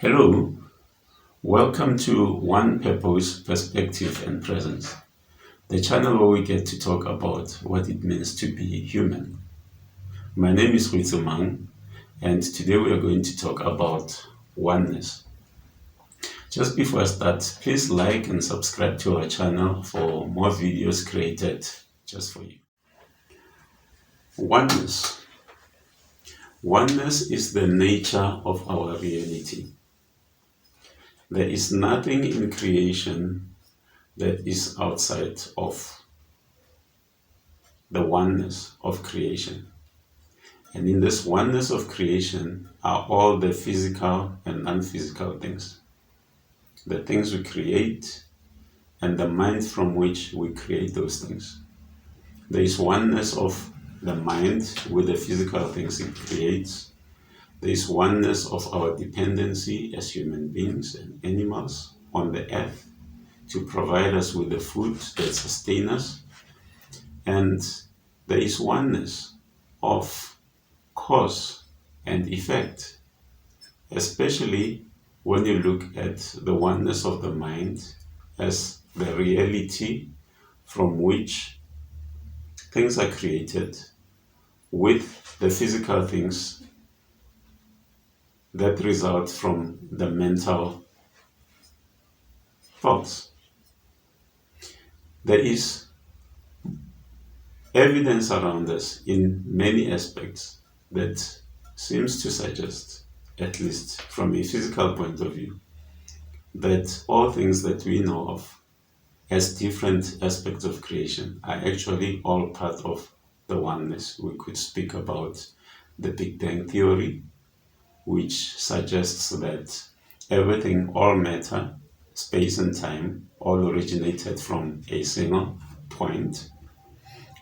Hello, welcome to One Purpose, Perspective and Presence, the channel where we get to talk about what it means to be human. My name is Mang, and today we are going to talk about oneness. Just before I start, please like and subscribe to our channel for more videos created just for you. Oneness. Oneness is the nature of our reality. There is nothing in creation that is outside of the oneness of creation. And in this oneness of creation are all the physical and non-physical things. The things we create and the mind from which we create those things. There is oneness of the mind with the physical things it creates. There is oneness of our dependency as human beings and animals on the earth to provide us with the food that sustains us. And there is oneness of cause and effect, especially when you look at the oneness of the mind as the reality from which things are created with the physical things that result from the mental thoughts. There is evidence around us in many aspects that seems to suggest, at least from a physical point of view, that all things that we know of as different aspects of creation are actually all part of the oneness. We could speak about the Big Bang Theory, which suggests that everything, all matter, space and time, all originated from a single point.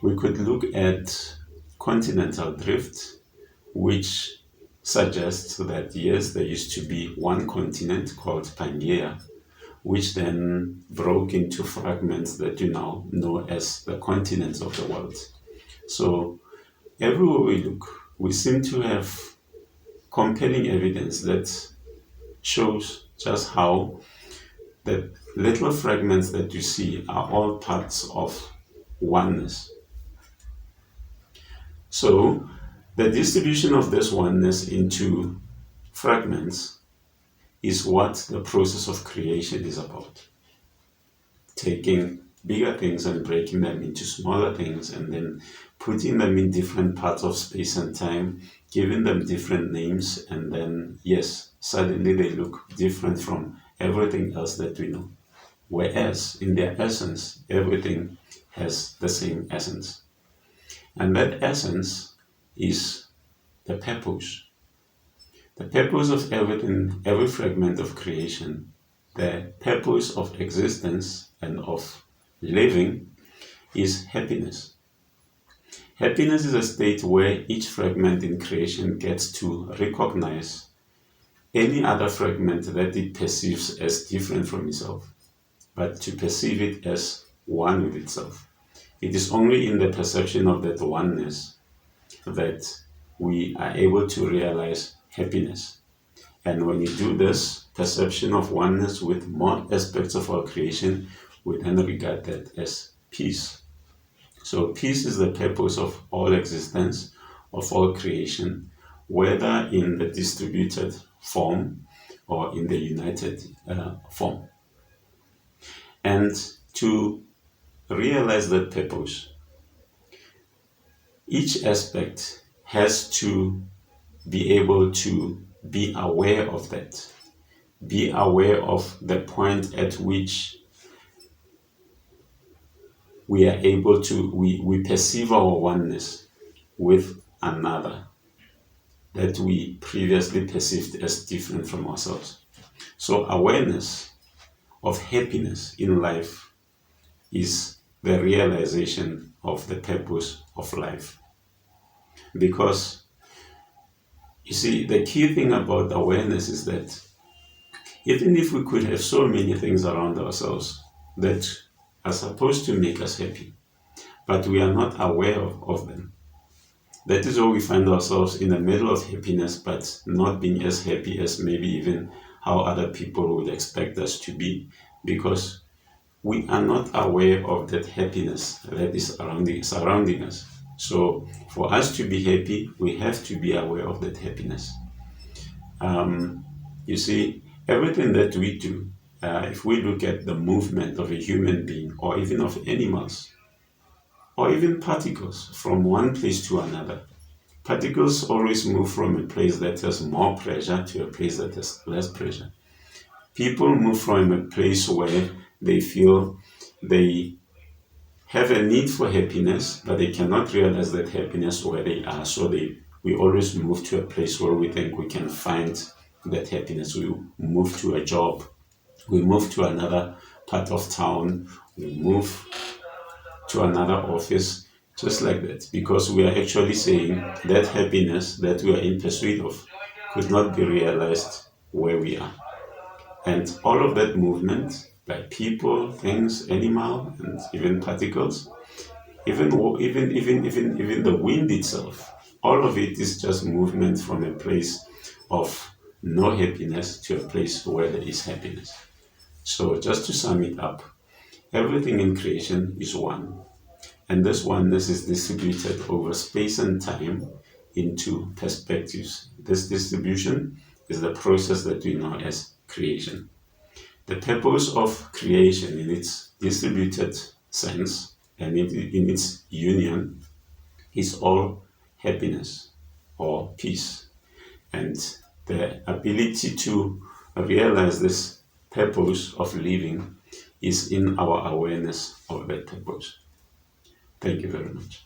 We could look at continental drift, which suggests that yes, there used to be one continent called Pangaea, which then broke into fragments that you now know as the continents of the world. So everywhere we look, we seem to have compelling evidence that shows just how the little fragments that you see are all parts of oneness. So the distribution of this oneness into fragments is what the process of creation is about. Taking bigger things and breaking them into smaller things and then putting them in different parts of space and time, giving them different names, and then, yes, suddenly they look different from everything else that we know. Whereas, in their essence, everything has the same essence. And that essence is the purpose. The purpose of everything, every fragment of creation, the purpose of existence and of living is happiness. Happiness is a state where each fragment in creation gets to recognize any other fragment that it perceives as different from itself, but to perceive it as one with itself. It is only in the perception of that oneness that we are able to realize happiness. And when you do this perception of oneness with more aspects of our creation, we then regard that as peace. So peace is the purpose of all existence, of all creation, whether in the distributed form or in the united form. And to realize that purpose, each aspect has to be able to be aware of that, be aware of the point at which we are able to, we perceive our oneness with another that we previously perceived as different from ourselves. So awareness of happiness in life is the realization of the purpose of life. Because, you see, the key thing about awareness is that even if we could have so many things around ourselves that are supposed to make us happy, but we are not aware of them, that is where we find ourselves in the middle of happiness, but not being as happy as maybe even how other people would expect us to be, because we are not aware of that happiness that is surrounding us. So for us to be happy, we have to be aware of that happiness. You see, everything that we do, if we look at the movement of a human being or even of animals, or even particles from one place to another, particles always move from a place that has more pressure to a place that has less pressure. People move from a place where they feel they have a need for happiness, but they cannot realize that happiness where they are. So we always move to a place where we think we can find that happiness. We move to a job, we move to another part of town, we move to another office, just like that, because we are actually saying that happiness that we are in pursuit of could not be realized where we are. And all of that movement by people, things, animal, and even particles, even the wind itself, all of it is just movement from a place of no happiness to a place where there is happiness. So just to sum it up, everything in creation is one. And this oneness is distributed over space and time into perspectives. This distribution is the process that we know as creation. The purpose of creation in its distributed sense and in its union is all happiness or peace. And the ability to realize this purpose of living is in our awareness of that purpose. Thank you very much.